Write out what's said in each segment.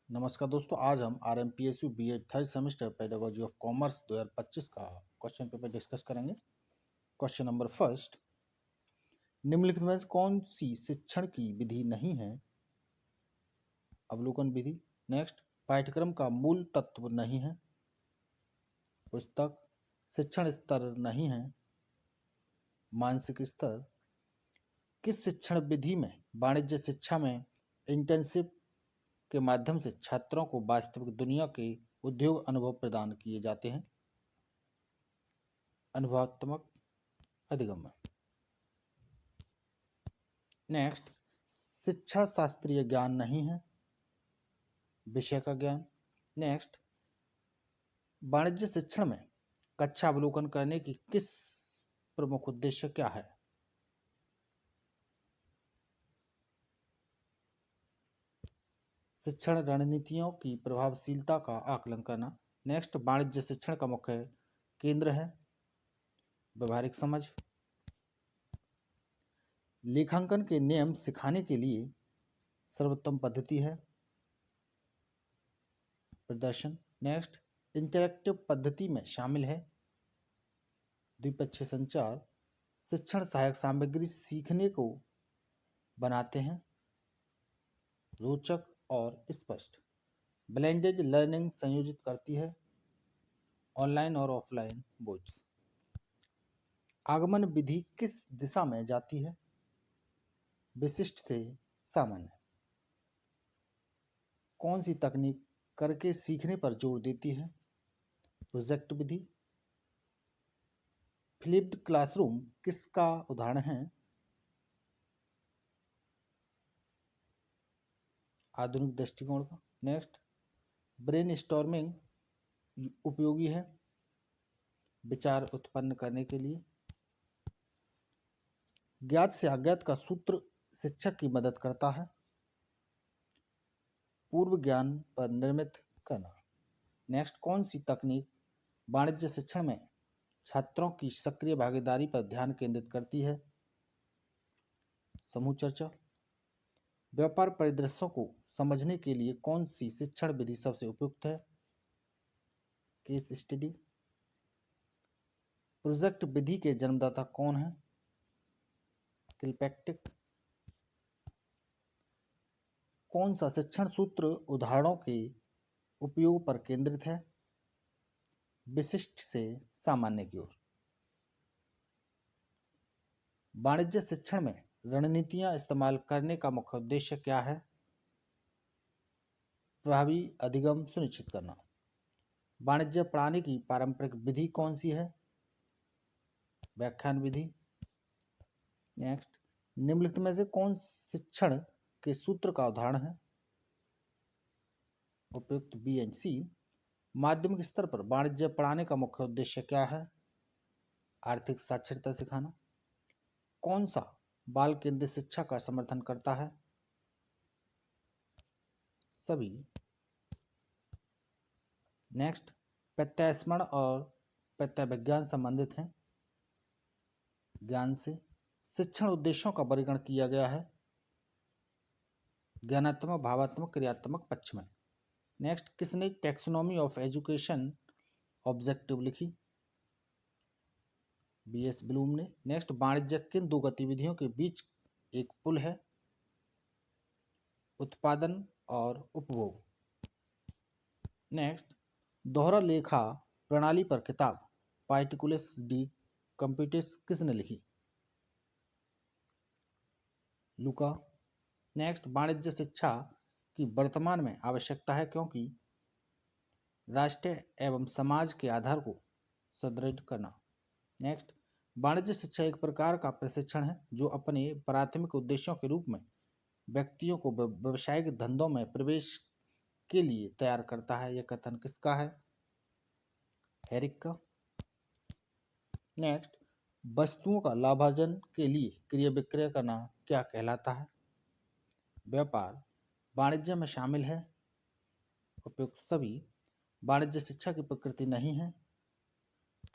नमस्कार दोस्तों, आज हम RMPSU BEd third semester pedagogy of commerce 2025 का क्वेश्चन पेपर डिस्कस करेंगे। क्वेश्चन नंबर फर्स्ट, निम्नलिखित में से कौन सी शिक्षण की विधि नहीं है? अवलोकन विधि। नेक्स्ट, पाठ्यक्रम का मूल तत्व नहीं है। पुस्तक। शिक्षण स्तर नहीं है। मानसिक स्तर। किस शिक्षण विधि में वाणिज्य शिक्षा में इंटर्नशिप के माध्यम से छात्रों को वास्तविक दुनिया के उद्योग अनुभव प्रदान किए जाते हैं? अनुभवात्मक अधिगम। नेक्स्ट, शिक्षा शास्त्रीय ज्ञान नहीं है, विषय का ज्ञान। नेक्स्ट, वाणिज्य शिक्षण में कक्षा अवलोकन करने की किस प्रमुख उद्देश्य क्या है? शिक्षण रणनीतियों की प्रभावशीलता का आकलन करना। नेक्स्ट, वाणिज्य शिक्षण का मुख्य केंद्र है व्यवहारिक समझ। लेखांकन के नियम सिखाने के लिए सर्वोत्तम पद्धति है प्रदर्शन। नेक्स्ट, इंटरैक्टिव पद्धति में शामिल है द्विपक्षीय संचार। शिक्षण सहायक सामग्री सीखने को बनाते हैं रोचक और स्पष्ट। ब्लेंडेड लर्निंग संयोजित करती है ऑनलाइन और ऑफलाइन बोझ। आगमन विधि किस दिशा में जाती है? विशिष्ट से सामान्य। कौन सी तकनीक करके सीखने पर जोर देती है? प्रोजेक्ट विधि। फ्लिप्ड क्लासरूम किसका उदाहरण है? आधुनिक दृष्टिकोण का। नेक्स्ट, ब्रेनस्टॉर्मिंग उपयोगी है विचार उत्पन्न करने के लिए। ज्ञात से अज्ञात का सूत्र शिक्षक की मदद करता है पूर्व ज्ञान पर निर्मित करना। नेक्स्ट, कौन सी तकनीक वाणिज्य शिक्षण में छात्रों की सक्रिय भागीदारी पर ध्यान केंद्रित करती है? समूह चर्चा। व्यापार परिदृश्यों को समझने के लिए कौन सी शिक्षण विधि सबसे उपयुक्त है? Case study. प्रोजेक्ट विधि के जन्मदाता कौन है? किलपैट्रिक। कौन सा शिक्षण सूत्र उदाहरणों के उपयोग पर केंद्रित है विशिष्ट से सामान्य की ओर? वाणिज्य शिक्षण में रणनीतियां इस्तेमाल करने का मुख्य उद्देश्य क्या है? प्रभावी अधिगम सुनिश्चित करना। वाणिज्य पढ़ाने की पारंपरिक विधि कौन सी है? व्याख्यान विधि। नेक्स्ट, निम्नलिखित में से कौन शिक्षण के सूत्र का उदाहरण है? उपयुक्त बी एंड सी। माध्यमिक स्तर पर वाणिज्य पढ़ाने का मुख्य उद्देश्य क्या है? आर्थिक साक्षरता सिखाना। कौन सा बाल केंद्रित शिक्षा का समर्थन करता है? सभी। नेक्स्ट, प्रत्यास्मरण और प्रत्यविज्ञान संबंधित हैं ज्ञान से। शिक्षण उद्देश्यों का वर्गीकरण किया गया है ज्ञानात्मक, भावात्मक, क्रियात्मक पक्ष में। नेक्स्ट, किसने टैक्सोनॉमी ऑफ एजुकेशन ऑब्जेक्टिव लिखी? BS ब्लूम ने। नेक्स्ट, वाणिज्य किन दो गतिविधियों के बीच एक पुल है? उत्पादन और उपभोग। नेक्स्ट, दोहरा लेखा प्रणाली पर किताब पार्टिकुलस डी कंप्यूटिस किसने लिखी? लुका। नेक्स्ट, वाणिज्य शिक्षा की वर्तमान में आवश्यकता है क्योंकि राष्ट्र एवं समाज के आधार को सुदृढ़ करना। नेक्स्ट, वाणिज्य शिक्षा एक प्रकार का प्रशिक्षण है जो अपने प्राथमिक उद्देश्यों के रूप में व्यक्तियों को व्यावसायिक धंधों में प्रवेश के लिए तैयार करता है। यह कथन किसका है? हेरिक का। नेक्स्ट, वस्तुओं का लाभार्जन के लिए क्रय विक्रय करना क्या कहलाता है? व्यापार। वाणिज्य में शामिल है उपयुक्त सभी। वाणिज्य शिक्षा की प्रकृति नहीं है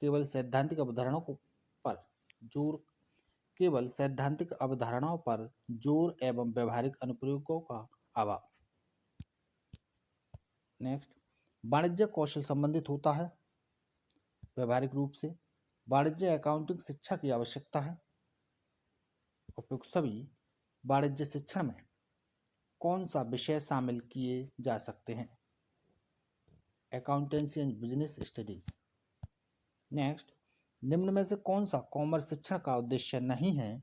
केवल सैद्धांतिक अवधारणाओं पर जोर केवल सैद्धांतिक अवधारणाओं पर जोर एवं व्यवहारिक अनुप्रयोगों का अभाव। नेक्स्ट, वाणिज्य कौशल संबंधित होता है व्यवहारिक रूप से। वाणिज्य अकाउंटिंग शिक्षा की आवश्यकता है। उपयुक्त सभी वाणिज्य शिक्षण में कौन सा विषय शामिल किए जा सकते हैं? Accountancy and business studies. Next, निम्न में से कौन सा कॉमर्स शिक्षण का उद्देश्य नहीं है?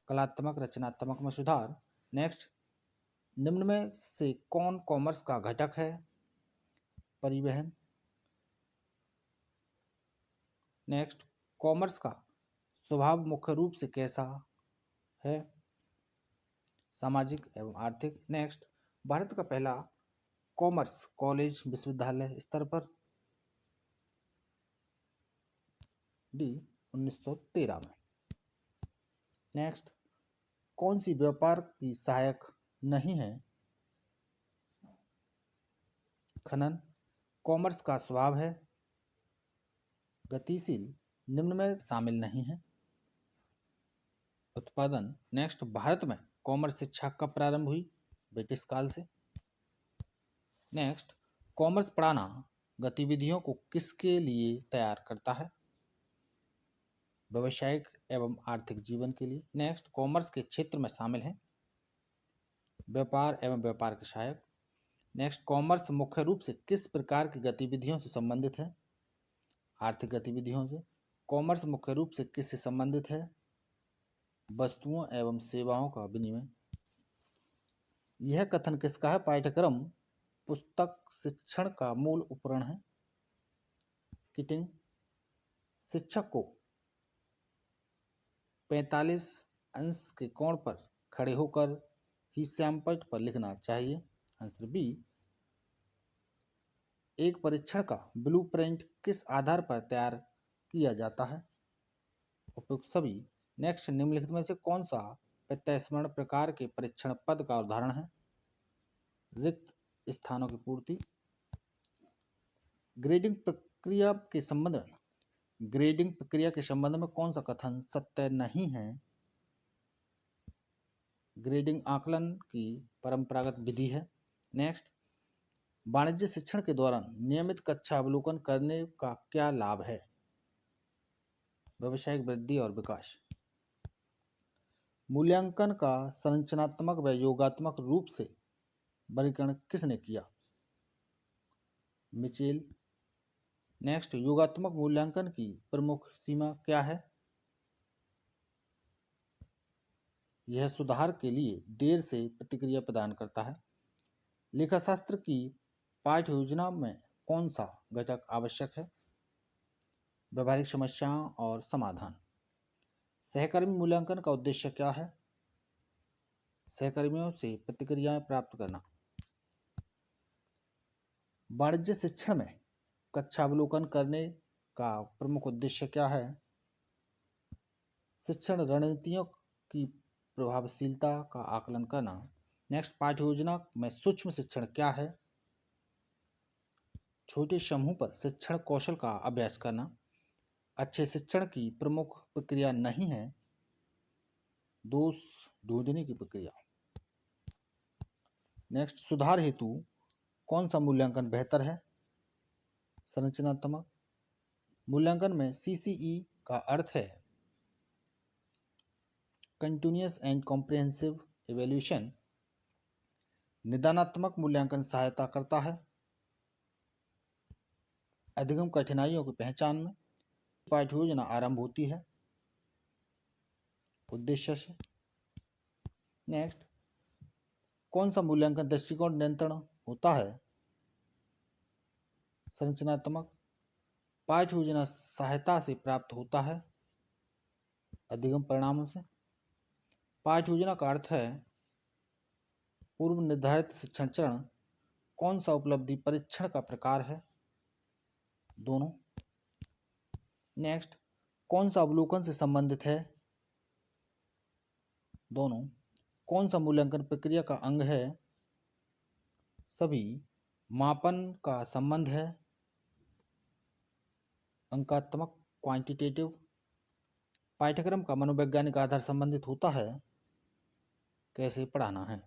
कलात्मक रचनात्मक में सुधार। नेक्स्ट, निम्न में से कौन कॉमर्स का घटक है? परिवहन। नेक्स्ट, कॉमर्स का स्वभाव मुख्य रूप से कैसा है? सामाजिक एवं आर्थिक। नेक्स्ट, भारत का पहला कॉमर्स कॉलेज विश्वविद्यालय स्तर पर डी 1913 में। नेक्स्ट, कौन सी व्यापार की सहायक नहीं है? खनन। कॉमर्स का स्वभाव है गतिशील, निम्न में शामिल नहीं है। उत्पादन। नेक्स्ट, भारत में कॉमर्स शिक्षा कब प्रारंभ हुई? ब्रिटिश काल से। नेक्स्ट, कॉमर्स पढ़ाना गतिविधियों को किसके लिए तैयार करता है? व्यावसायिक एवं आर्थिक जीवन के लिए। नेक्स्ट, कॉमर्स के क्षेत्र में शामिल हैं व्यापार एवं व्यापार के सहायक। नेक्स्ट, कॉमर्स मुख्य रूप से किस प्रकार की गतिविधियों से संबंधित है? आर्थिक गतिविधियों से। कॉमर्स मुख्य रूप से किससे संबंधित है? वस्तुओं एवं सेवाओं का विनिमय। यह कथन किसका है? पाठ्यक्रम पुस्तक शिक्षण का मूल उपकरण है। किटिंग। शिक्षक को 45 अंश के कोण पर खड़े होकर ही सैमपट पर लिखना चाहिए। Answer B. एक परीक्षण का ब्लूप्रिंट किस आधार पर तैयार किया जाता है? उपयुक्त सभी। नेक्स्ट, निम्नलिखित में से कौन सा प्रत्यस्मरण प्रकार के परीक्षण पद का उदाहरण है? रिक्त स्थानों की पूर्ति। ग्रेडिंग प्रक्रिया के संबंध में कौन सा कथन सत्य नहीं है? ग्रेडिंग आकलन की परंपरागत विधि है। नेक्स्ट, वाणिज्य शिक्षण के दौरान नियमित कक्षा अवलोकन करने का क्या लाभ है? व्यावसायिक वृद्धि और विकास। मूल्यांकन का संरचनात्मक व योगात्मक रूप से वर्गीकरण किसने किया? मिचेल। नेक्स्ट, योगात्मक मूल्यांकन की प्रमुख सीमा क्या है? यह सुधार के लिए देर से प्रतिक्रिया प्रदान करता है। लेखाशास्त्र की पाठ्य योजना में कौन सा घटक आवश्यक है? व्यवहारिक समस्याओं और समाधान। सहकर्मी मूल्यांकन का उद्देश्य क्या है? सहकर्मियों से प्रतिक्रियाएं प्राप्त करना। वाणिज्य शिक्षण में कक्षा अवलोकन करने का प्रमुख उद्देश्य क्या है? शिक्षण रणनीतियों की प्रभावशीलता का आकलन करना। नेक्स्ट, पाठ्य योजना में सूक्ष्म शिक्षण क्या है? छोटे समूह पर शिक्षण कौशल का अभ्यास करना। अच्छे शिक्षण की प्रमुख प्रक्रिया नहीं है दोष ढूंढने की प्रक्रिया। नेक्स्ट, सुधार हेतु कौन सा मूल्यांकन बेहतर है? संरचनात्मक मूल्यांकन में CCE का अर्थ है कंटिन्यूअस एंड कॉम्प्रिहेंसिव इवैल्यूएशन। निदानात्मक मूल्यांकन सहायता करता है अधिगम कठिनाइयों की पहचान में। पाठ्य योजना आरंभ होती है उद्देश्य से। नेक्स्ट, कौन सा मूल्यांकन दृष्टिकोण नियंत्रण होता है? संरचनात्मक। पाठ्य योजना सहायता से प्राप्त होता है अधिगम परिणामों से। पाठ्य योजना का अर्थ है पूर्व निर्धारित शिक्षण चरण। कौन सा उपलब्धि परीक्षण का प्रकार है? दोनों। नेक्स्ट, कौन सा अवलोकन से संबंधित है? दोनों। कौन सा मूल्यांकन प्रक्रिया का अंग है? सभी। मापन का संबंध है अंकात्मक क्वांटिटेटिव। पाठ्यक्रम का मनोवैज्ञानिक आधार संबंधित होता है कैसे पढ़ाना है।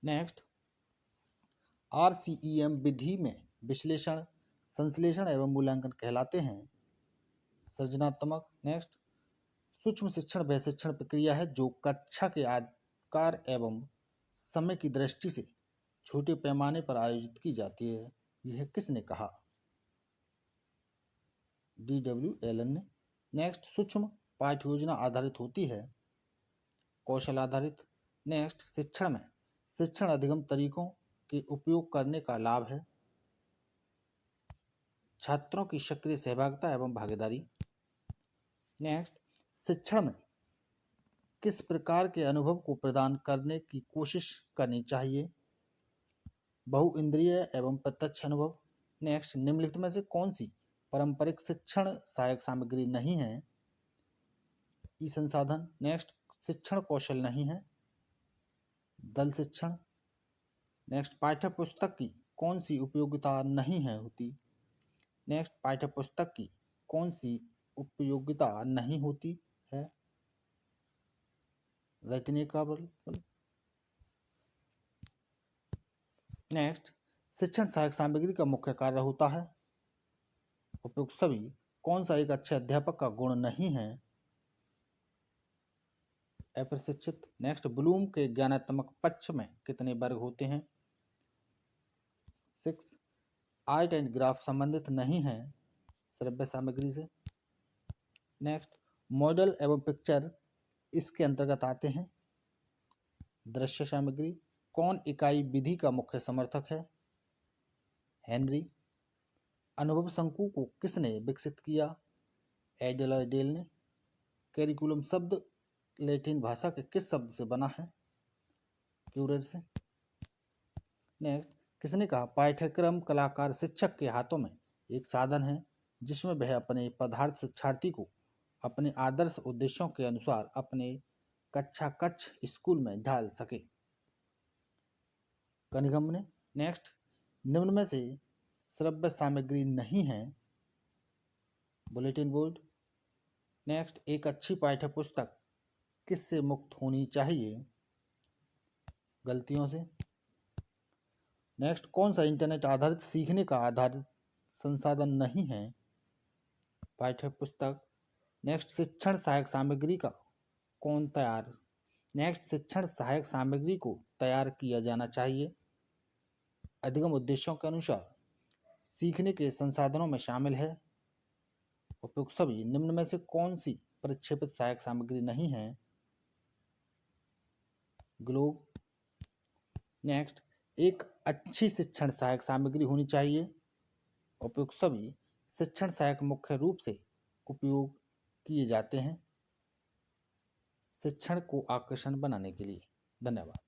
नेक्स्ट, RCEM विधि में विश्लेषण, संश्लेषण एवं मूल्यांकन कहलाते हैं। सृजनात्मक। नेक्स्ट, सूक्ष्म शिक्षण वह शिक्षण प्रक्रिया है जो कक्षा के आकार एवं समय की दृष्टि से छोटे पैमाने पर आयोजित की जाती है। यह किसने कहा? DW एलन ने। नेक्स्ट, सूक्ष्म पाठ्य योजना आधारित होती है, कौशल आधारित। नेक्स्ट, शिक्षण में शिक्षण अधिगम तरीकों के उपयोग करने का लाभ है, छात्रों की सक्रिय सहभागिता एवं भागीदारी। नेक्स्ट, शिक्षण में किस प्रकार के अनुभव को प्रदान करने की कोशिश करनी चाहिए, बहुइंद्रिय एवं प्रत्यक्ष अनुभव। नेक्स्ट, निम्नलिखित में से कौन सी पारंपरिक शिक्षण सहायक सामग्री नहीं है? ई संसाधन। नेक्स्ट, शिक्षण कौशल नहीं है, दल शिक्षण। नेक्स्ट, पाठ्य पुस्तक की कौन सी उपयोगिता नहीं है होती? नेक्स्ट, पाठ्य पुस्तक की कौन सी उपयोगिता नहीं होती है? रचनात्मक। नेक्स्ट, शिक्षण सहायक सामग्री का मुख्य कार्य होता है, उपयुक्त सभी कौन सा एक अच्छे अध्यापक का गुण नहीं है? अप्रशिक्षित। नेक्स्ट, ब्लूम के ज्ञानात्मक पक्ष में कितने वर्ग होते हैं? 6। आर्ट एंड ग्राफ संबंधित नहीं है श्रव्य सामग्री से। नेक्स्ट, मॉडल एवं पिक्चर इसके अंतर्गत आते हैं। दृश्य सामग्री। कौन इकाई विधि का मुख्य समर्थक है? हेनरी। अनुभव शंकु को किसने विकसित किया? एडलरडेल ने। कैरिकुलम शब्द लैटिन भाषा के किस शब्द से बना है? क्यूरर से। नेक्स्ट, किसने कहा पाठ्यक्रम कलाकार शिक्षक के हाथों में एक साधन है जिसमें वह अपने पदार्थ शिक्षार्थी को अपने आदर्श उद्देश्यों के अनुसार अपने कक्षा कक्ष स्कूल में ढाल सके? कनिंघम ने। नेक्स्ट, निम्न में से श्रव्य सामग्री नहीं है, बुलेटिन बोर्ड। नेक्स्ट, एक अच्छी पाठ्य पुस्तक किससे मुक्त होनी चाहिए? गलतियों से। नेक्स्ट, कौन सा इंटरनेट आधारित सीखने का आधारित संसाधन नहीं है? पाठ्य पुस्तक। नेक्स्ट, शिक्षण सहायक सामग्री का कौन तैयार नेक्स्ट, शिक्षण सहायक सामग्री को तैयार किया जाना चाहिए अधिगम उद्देश्यों के अनुसार सीखने के संसाधनों में शामिल है। उपयुक्त सभी निम्न में से कौन सी प्रक्षेपित सहायक सामग्री नहीं है? ग्लोब। नेक्स्ट, एक अच्छी शिक्षण सहायक सामग्री होनी चाहिए। उपयुक्त सभी शिक्षण सहायक मुख्य रूप से उपयोग किए जाते हैं शिक्षण को आकर्षण बनाने के लिए। धन्यवाद।